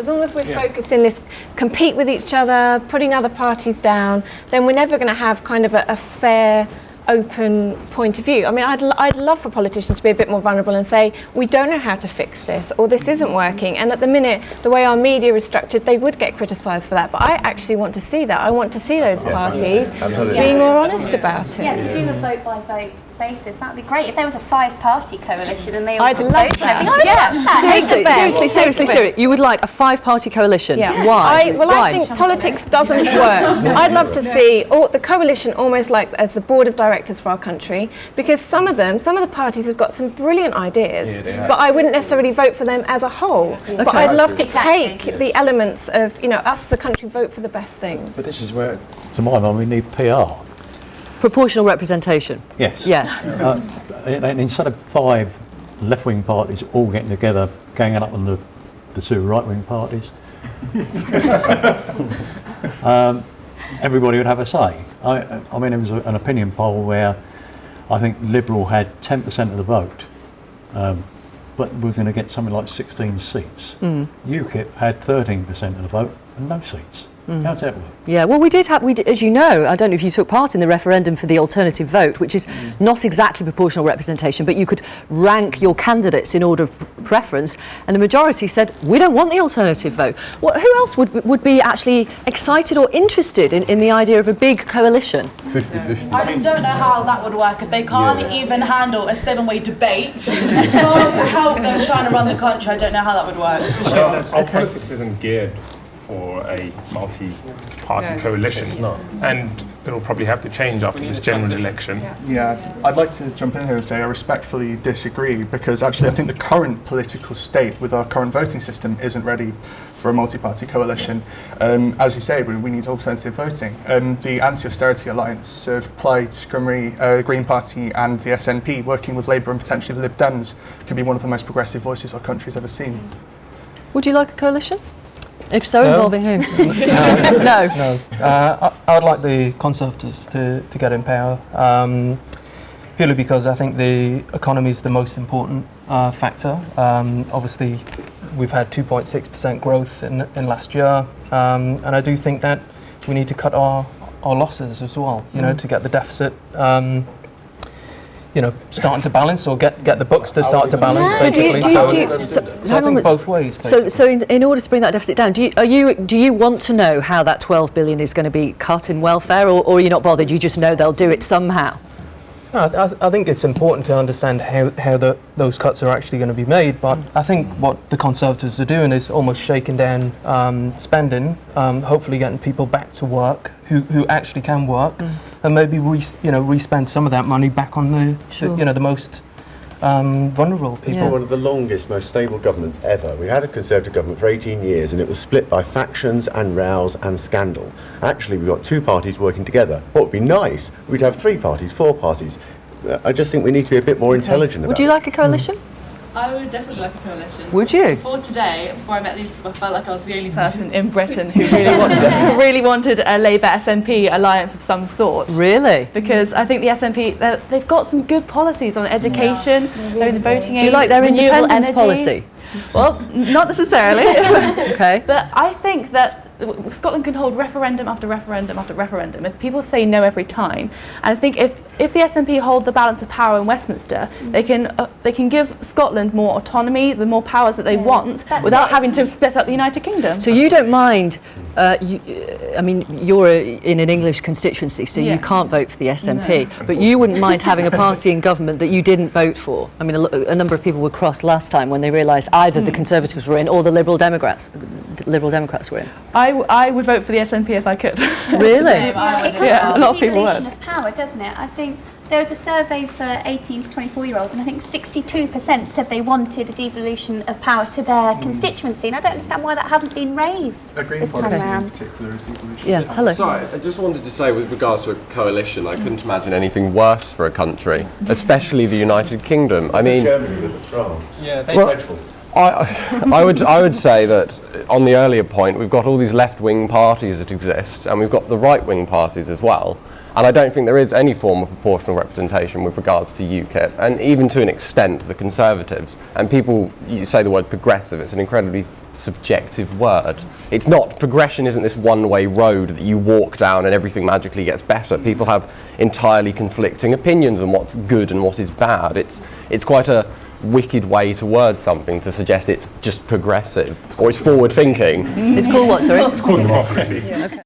As long as we're focused in this compete with each other, putting other parties down, then we're never going to have kind of a fair, open point of view. I mean, I'd love for politicians to be a bit more vulnerable and say, we don't know how to fix this, or this isn't working. And at the minute, the way our media is structured, they would get criticised for that. But I actually want to see that. I want to see those parties being more honest about it. Yeah, to do a vote-by-vote basis, that would be great. If there was a 5-party coalition and they all I'd love that. Seriously, you would like a 5-party coalition? Yeah. Why? I think politics doesn't work. I'd love to see the coalition almost like as the board of directors for our country, because some of the parties have got some brilliant ideas, but I wouldn't necessarily vote for them as a whole. Okay. But I'd love to take the elements of, us as a country, vote for the best things. But this is where, to my mind, we need PR. Proportional representation. Yes. Yes. And instead of 5 left-wing parties all getting together, ganging up on the 2 right-wing parties, everybody would have a say. I mean, there was an opinion poll where I think Liberal had 10% of the vote, but we're going to get something like 16 seats. UKIP had 13% of the vote and no seats. How does that work? Yeah, well, we did, as you know, I don't know if you took part in the referendum for the alternative vote, which is not exactly proportional representation, but you could rank your candidates in order of preference, and the majority said, we don't want the alternative vote. Well, who else would be actually excited or interested in the idea of a big coalition? 50-50. I just don't know how that would work if they can't even handle a 7-way debate. To help them trying to run the country, I don't know how that would work, for sure. Our politics isn't geared for a multi-party coalition, and it'll probably have to change after this general election. Yeah, I'd like to jump in here and say I respectfully disagree, because actually I think the current political state with our current voting system isn't ready for a multi-party coalition. As you say, we need alternative voting. The Anti-Austerity Alliance, Plaid, Green Party and the SNP, working with Labour and potentially the Lib Dems, can be one of the most progressive voices our country's ever seen. Would you like a coalition? If so, involving whom? No. I would like the Conservatives to get in power, purely because I think the economy is the most important factor. Obviously, we've had 2.6% growth in last year, and I do think that we need to cut our losses as well, to get the deficit starting to balance, or get the books to start to balance, basically. I think both ways. Basically. So in order to bring that deficit down, do you want to know how that 12 billion is going to be cut in welfare, or are you not bothered? You just know they'll do it somehow. No, I think it's important to understand how those cuts are actually going to be made, but I think what the Conservatives are doing is almost shaking down spending, hopefully getting people back to work who actually can work, and maybe re-spend some of that money back on the most vulnerable people. It's been one of the longest, most stable governments ever. We had a Conservative government for 18 years, and it was split by factions and rows and scandal. Actually, we've got 2 parties working together. What would be nice, we'd have 3 parties, 4 parties. I just think we need to be a bit more intelligent about it. Would you like a coalition? I would definitely like a coalition. Would you? Before I met these people, I felt like I was the only person in Britain who really wanted a Labour-SNP alliance of some sort. Really? Because I think the SNP, they've got some good policies on education, they're in the voting age. Do you like their independence policy? Well, not necessarily. Okay. But I think that Scotland can hold referendum after referendum after referendum. If people say no every time, and I think if the SNP hold the balance of power in Westminster, they can give Scotland more autonomy, the more powers that they want, without having to split up the United Kingdom. So you don't mind? You're in an English constituency, so you can't vote for the SNP, but you wouldn't mind having a party in government that you didn't vote for. I mean, a number of people were cross last time when they realised either the Conservatives were in or the Liberal Democrats were in. I would vote for the SNP if I could. Really? It comes a lot of people devolution of power, doesn't it? I think there was a survey for 18 to 24-year-olds, and I think 62% said they wanted a devolution of power to their constituency, and I don't understand why that hasn't been raised this time around. In particular is devolution. Yeah, hello. Sorry, I just wanted to say, with regards to a coalition, I couldn't imagine anything worse for a country, especially the United Kingdom. I mean, Germany with France. Yeah, they dreadful. I would say that on the earlier point, we've got all these left-wing parties that exist, and we've got the right-wing parties as well. And I don't think there is any form of proportional representation with regards to UKIP, and even to an extent the Conservatives. And people, you say the word progressive, it's an incredibly subjective word. It's not, progression isn't this one-way road that you walk down and everything magically gets better. People have entirely conflicting opinions on what's good and what is bad. It's quite a wicked way to word something to suggest it's just progressive or it's forward thinking. It's called what, sorry? It's called democracy. Okay.